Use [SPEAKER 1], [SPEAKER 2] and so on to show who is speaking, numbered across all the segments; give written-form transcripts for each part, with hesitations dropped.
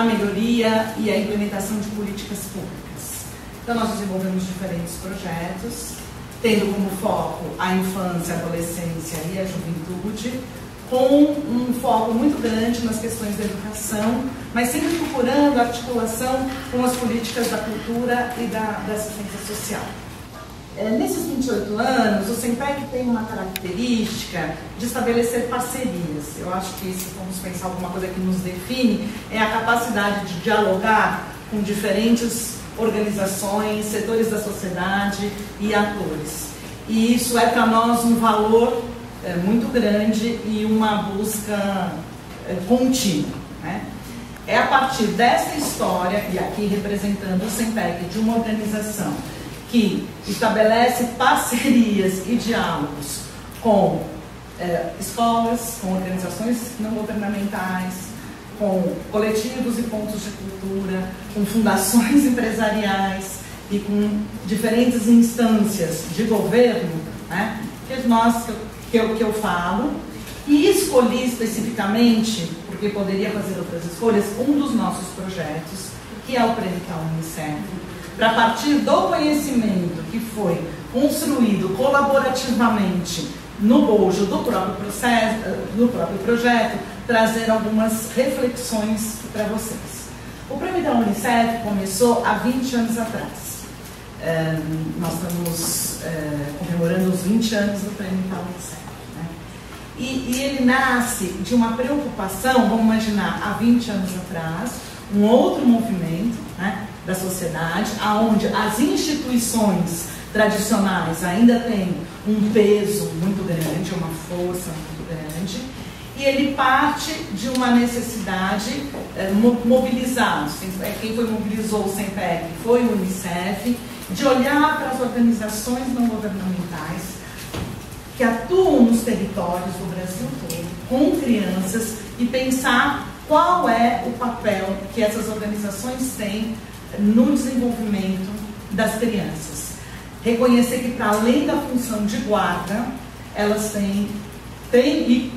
[SPEAKER 1] a melhoria e a implementação de políticas públicas. Então nós desenvolvemos diferentes projetos, tendo como foco a infância, a adolescência e a juventude, com um foco muito grande nas questões da educação, mas sempre procurando articulação com as políticas da cultura e da assistência social. Nesses 28 anos, o SEMPEC tem uma característica de estabelecer parcerias. Eu acho que, se formos pensar alguma coisa que nos define, é a capacidade de dialogar com diferentes organizações, setores da sociedade e atores. E isso é para nós um valor muito grande e uma busca contínua, né? É a partir dessa história, e aqui representando o SEMPEC, de uma organização que estabelece parcerias e diálogos com escolas, com organizações não governamentais, com coletivos e pontos de cultura, com fundações empresariais e com diferentes instâncias de governo, né, que eu falo, e escolhi especificamente, porque poderia fazer outras escolhas, um dos nossos projetos, que é o Prêmio Unicef, para partir do conhecimento que foi construído colaborativamente no bojo do próprio processo, do próprio projeto, trazer algumas reflexões para vocês. O Prêmio da Unicef começou há 20 anos atrás. Nós estamos comemorando os 20 anos do Prêmio da Unicef. Né? E ele nasce de uma preocupação, vamos imaginar, há 20 anos atrás, um outro movimento, né, da sociedade, onde as instituições tradicionais ainda têm um peso muito grande, uma força muito grande, e ele parte de uma necessidade mobilizada. Quem mobilizou o SEMPEC foi o Unicef, de olhar para as organizações não governamentais que atuam nos territórios do Brasil todo, com crianças, e pensar qual é o papel que essas organizações têm no desenvolvimento das crianças. Reconhecer que, para além da função de guarda, elas têm e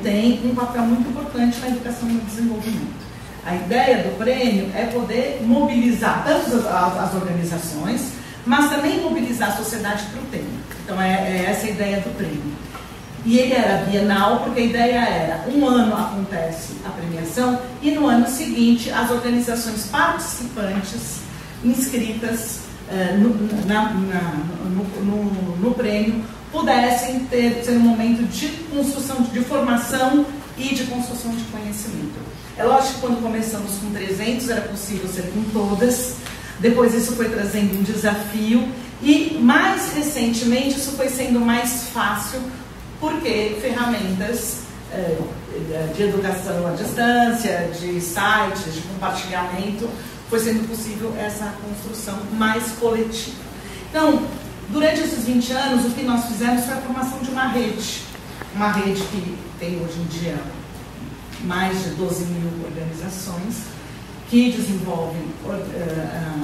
[SPEAKER 1] têm um papel muito importante na educação e no desenvolvimento. A ideia do prêmio é poder mobilizar tanto as organizações, mas também mobilizar a sociedade para o tema. Então é essa a ideia do prêmio. E ele era bienal, porque a ideia era, um ano acontece a premiação e no ano seguinte as organizações participantes inscritas no prêmio pudessem ser um momento de construção, de formação e de construção de conhecimento. É lógico que quando começamos com 300 era possível ser com todas, depois isso foi trazendo um desafio e mais recentemente isso foi sendo mais fácil, porque ferramentas de educação à distância, de sites, de compartilhamento, foi sendo possível essa construção mais coletiva. Então, durante esses 20 anos, o que nós fizemos foi a formação de uma rede que tem hoje em dia mais de 12 mil organizações, que desenvolvem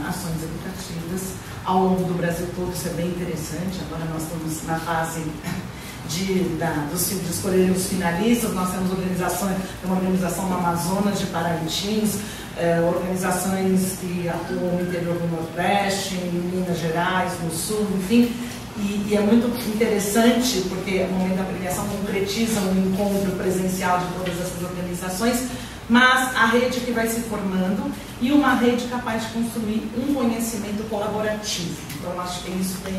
[SPEAKER 1] ações educativas ao longo do Brasil todo. Isso é bem interessante. Agora nós estamos na fase de escolher os finalistas. Nós temos uma organização no Amazonas de Parintins, organizações que atuam no interior do Nordeste, em Minas Gerais, no Sul, enfim. E é muito interessante, porque no momento da premiação concretiza um encontro presencial de todas essas organizações, mas a rede que vai se formando e uma rede capaz de construir um conhecimento colaborativo. Então, acho que isso tem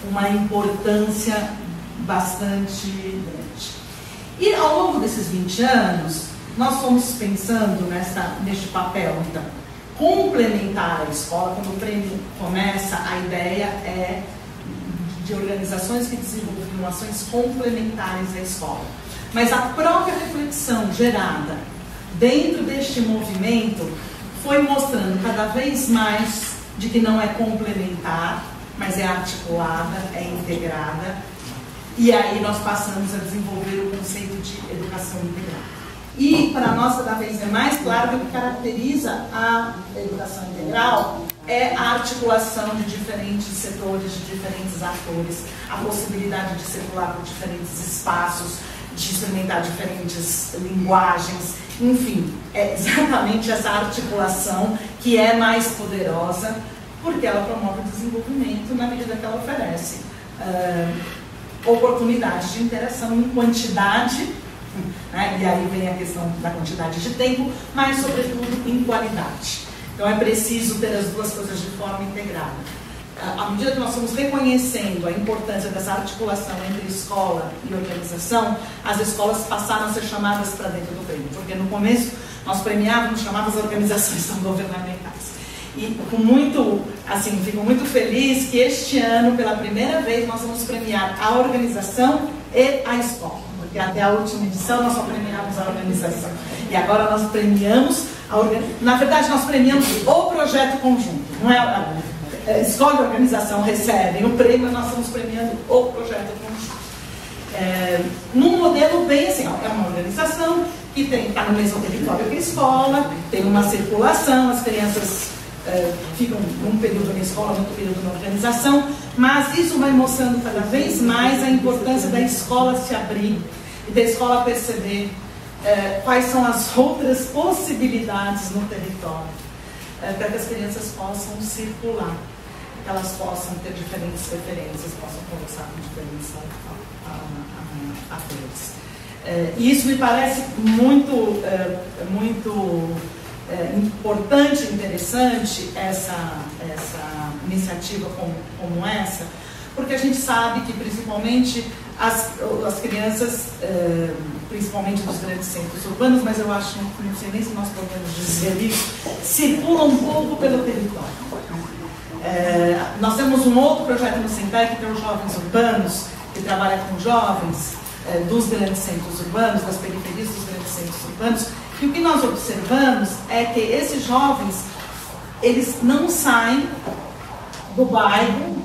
[SPEAKER 1] uma importância bastante grande. E ao longo desses 20 anos, nós fomos pensando neste papel, então, complementar a escola. Quando o prêmio começa, a ideia é de organizações que desenvolvem ações complementares à escola. Mas a própria reflexão gerada dentro deste movimento foi mostrando cada vez mais de que não é complementar, mas é articulada, é integrada. E aí nós passamos a desenvolver o conceito de educação integral. E para nós cada vez é mais claro que o que caracteriza a educação integral é a articulação de diferentes setores, de diferentes atores, a possibilidade de circular por diferentes espaços, de experimentar diferentes linguagens Enfim, é exatamente essa articulação que é mais poderosa, porque ela promove o desenvolvimento na medida que ela oferece oportunidades de interação em quantidade, né? E aí vem a questão da quantidade de tempo, mas sobretudo em qualidade. Então é preciso ter as duas coisas de forma integrada. À medida que nós estamos reconhecendo a importância dessa articulação entre escola e organização, as escolas passaram a ser chamadas para dentro do prêmio, porque no começo nós premiávamos, chamávamos as organizações não governamentais. E fico muito feliz que este ano, pela primeira vez, nós vamos premiar a organização e a escola, porque até a última edição nós só premiávamos a organização. E agora nós premiamos na verdade, nós premiamos o projeto conjunto, não é a escola e a organização recebem o prêmio, nós estamos premiando o projeto conjunto. Num modelo bem assim, é uma organização que está no mesmo território que a escola, tem uma circulação, as crianças ficam um período na escola, outro período na organização, mas isso vai mostrando cada vez mais a importância da escola se abrir e da escola perceber quais são as outras possibilidades no território, para que as crianças possam circular, que elas possam ter diferentes referências, possam conversar com diferentes atores. E isso me parece muito importante e interessante, essa iniciativa como essa, porque a gente sabe que principalmente as crianças, principalmente dos grandes centros urbanos, mas eu acho, não sei nem se nós podemos dizer isso, circulam um pouco pelo território. Nós temos um outro projeto no SENPEC, que é os Jovens Urbanos, que trabalha com jovens dos grandes centros urbanos, das periferias dos grandes centros urbanos, e o que nós observamos é que esses jovens, eles não saem do bairro,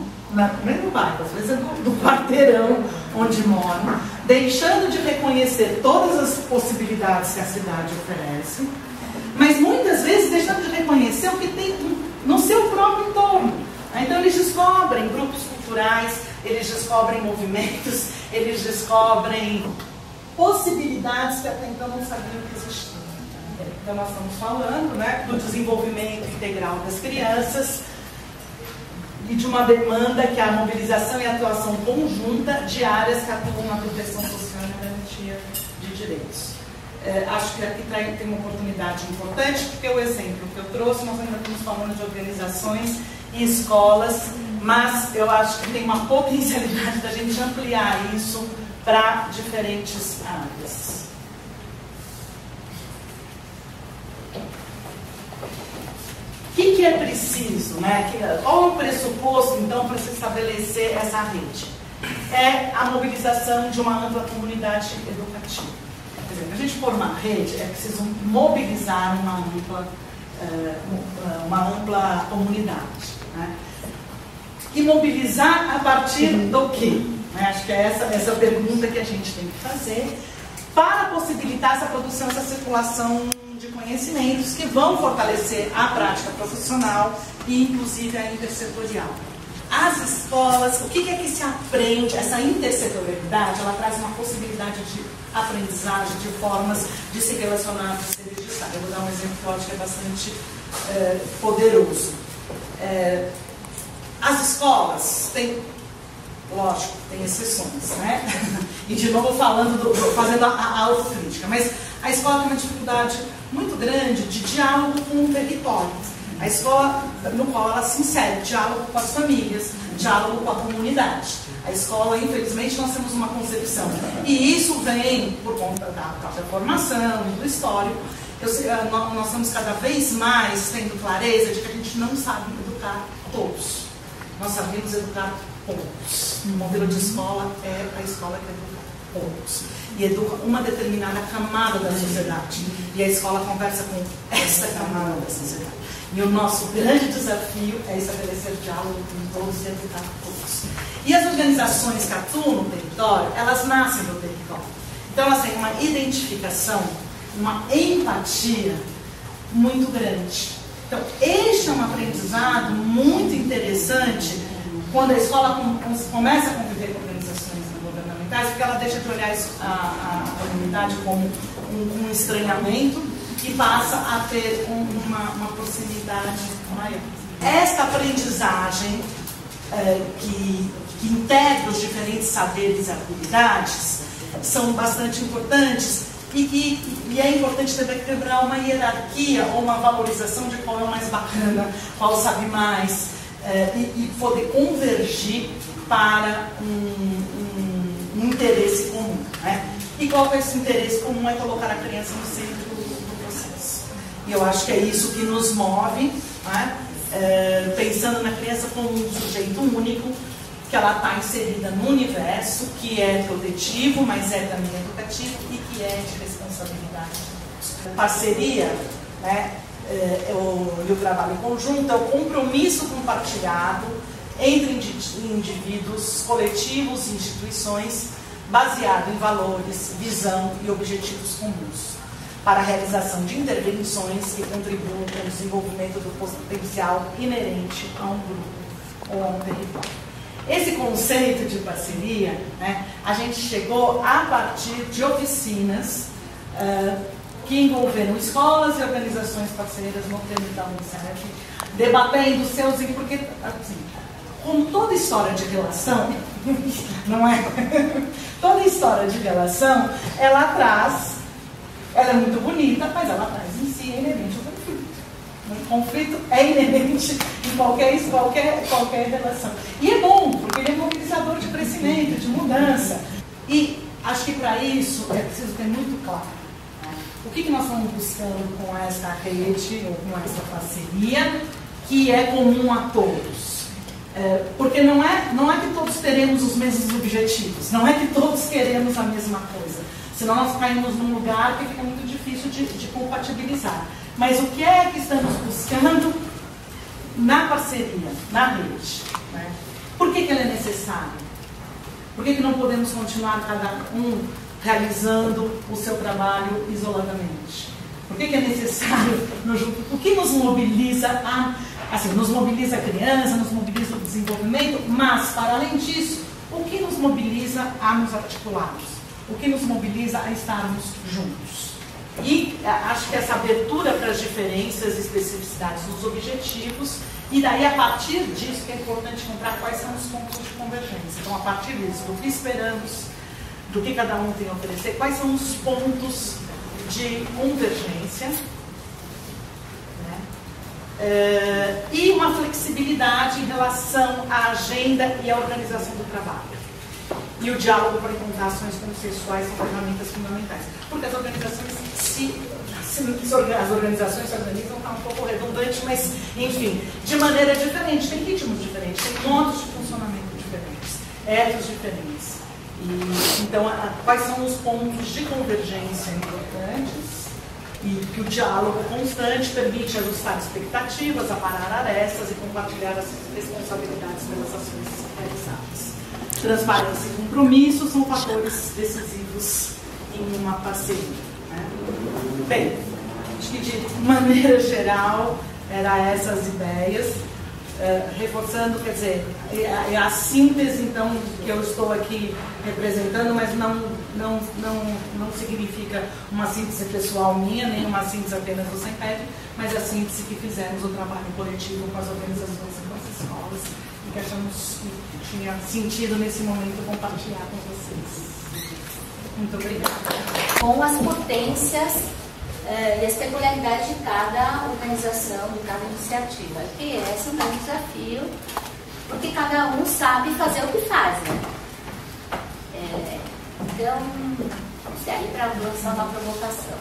[SPEAKER 1] nem do bairro, às vezes é do quarteirão onde moram, deixando de reconhecer todas as possibilidades que a cidade oferece, mas muitas vezes deixando de reconhecer o que tem no seu próprio entorno. Então eles descobrem grupos culturais, eles descobrem movimentos, eles descobrem possibilidades que até então não sabiam que existiam. Então nós estamos falando, né, do desenvolvimento integral das crianças e de uma demanda que é a mobilização e a atuação conjunta de áreas que atuam na proteção social e na garantia de direitos. Acho que aqui tem uma oportunidade importante, porque o exemplo que eu trouxe, nós ainda estamos falando de organizações e escolas, mas eu acho que tem uma potencialidade da gente ampliar isso para diferentes áreas. O que é preciso, né? Qual é o pressuposto, então, para se estabelecer essa rede? É a mobilização de uma ampla comunidade educativa. Quer dizer, para a gente formar rede, é preciso mobilizar uma ampla comunidade. Né? E mobilizar a partir do quê? Acho que é essa pergunta que a gente tem que fazer para possibilitar essa produção, essa circulação de conhecimentos que vão fortalecer a prática profissional e inclusive a intersetorial. As escolas, o que é que se aprende? Essa intersetorialidade, ela traz uma possibilidade de aprendizagem, de formas de se relacionar, de se registrar. Eu vou dar um exemplo que eu acho que é bastante poderoso. As escolas têm, lógico, tem exceções, né? E de novo fazendo a autocrítica, mas a escola tem uma dificuldade muito grande de diálogo com o território. A escola no qual ela se insere, diálogo com as famílias, diálogo com a comunidade. A escola, infelizmente, nós temos uma concepção. E isso vem por conta da própria formação, do histórico. Nós estamos cada vez mais tendo clareza de que a gente não sabe educar todos. Nós sabemos educar poucos. O modelo de escola é a escola que educa poucos. E educa uma determinada camada da sociedade. E a escola conversa com essa camada da sociedade. E o nosso grande desafio é estabelecer diálogo com todos e educar todos. E as organizações que atuam no território, elas nascem no território. Então elas têm uma identificação, uma empatia muito grande. Então este é um aprendizado muito interessante quando a escola começa a conviver com organizações não governamentais, porque ela deixa de olhar a comunidade como um estranhamento e passa a ter uma proximidade maior. Esta aprendizagem que integra os diferentes saberes e habilidades são bastante importantes e é importante também quebrar uma hierarquia ou uma valorização de qual é o mais bacana, qual sabe mais, e poder convergir para um interesse comum, né? E qual é esse interesse comum? É colocar a criança no centro do processo. E eu acho que é isso que nos move, né? Pensando na criança como um sujeito único, que ela está inserida no universo, que é protetivo, mas é também educativo e que é de responsabilidade. Parceria, né? E o trabalho conjunto é o compromisso compartilhado entre indivíduos, coletivos e instituições, baseado em valores, visão e objetivos comuns, para a realização de intervenções que contribuam para o desenvolvimento do potencial inerente a um grupo ou a um território. Esse conceito de parceria, né, a gente chegou a partir de oficinas que envolveram escolas e organizações parceiras no termo da Unicef, debatendo seus... Porque, assim, como toda história de relação, não é? Toda história de relação, ela é muito bonita, mas ela traz em si inerente o conflito. O conflito é inerente em qualquer relação. E é bom, porque ele é mobilizador de crescimento, de mudança. E acho que para isso é preciso ter muito claro, né? O que nós estamos buscando com essa rede, ou com essa parceria, que é comum a todos. Porque não é que todos teremos os mesmos objetivos, não é que todos queremos a mesma coisa. Senão nós caímos num lugar que fica muito difícil de compatibilizar. Mas o que é que estamos buscando na parceria, na rede, né? Por que ela é necessária? Por que não podemos continuar cada um realizando o seu trabalho isoladamente? Por que é necessário, o que nos mobiliza nos mobiliza a criança, nos mobiliza o desenvolvimento, mas, para além disso, o que nos mobiliza a nos articularmos? O que nos mobiliza a estarmos juntos? E acho que essa abertura para as diferenças e especificidades dos objetivos, e daí, a partir disso, que é importante encontrar quais são os pontos de convergência. Então, a partir disso, do que esperamos, do que cada um tem a oferecer, quais são os pontos de convergência, e uma flexibilidade em relação à agenda e à organização do trabalho. E o diálogo para encontrar ações consensuais são ferramentas fundamentais. Porque as organizações as organizações se organizam, está um pouco redundante, mas, enfim, de maneira diferente, tem ritmos diferentes, tem modos de funcionamento diferentes, etos diferentes. E, então, quais são os pontos de convergência importantes? E que o diálogo constante permite ajustar expectativas, aparar arestas e compartilhar as responsabilidades pelas ações realizadas. Transparência e compromisso são fatores decisivos em uma parceria, né? Bem, acho que de maneira geral eram essas ideias, reforçando, quer dizer, é a síntese, então, que eu estou aqui representando, mas não significa uma síntese pessoal minha, nem uma síntese apenas do CENPED, mas a síntese que fizemos o trabalho coletivo com as organizações e com as escolas, e que achamos que tinha sentido nesse momento compartilhar com vocês. Muito obrigada.
[SPEAKER 2] Com as potências e as peculiaridades de cada organização, de cada iniciativa. Que esse é um grande desafio, porque cada um sabe fazer o que faz, né? Então, isso aí para lançar uma provocação.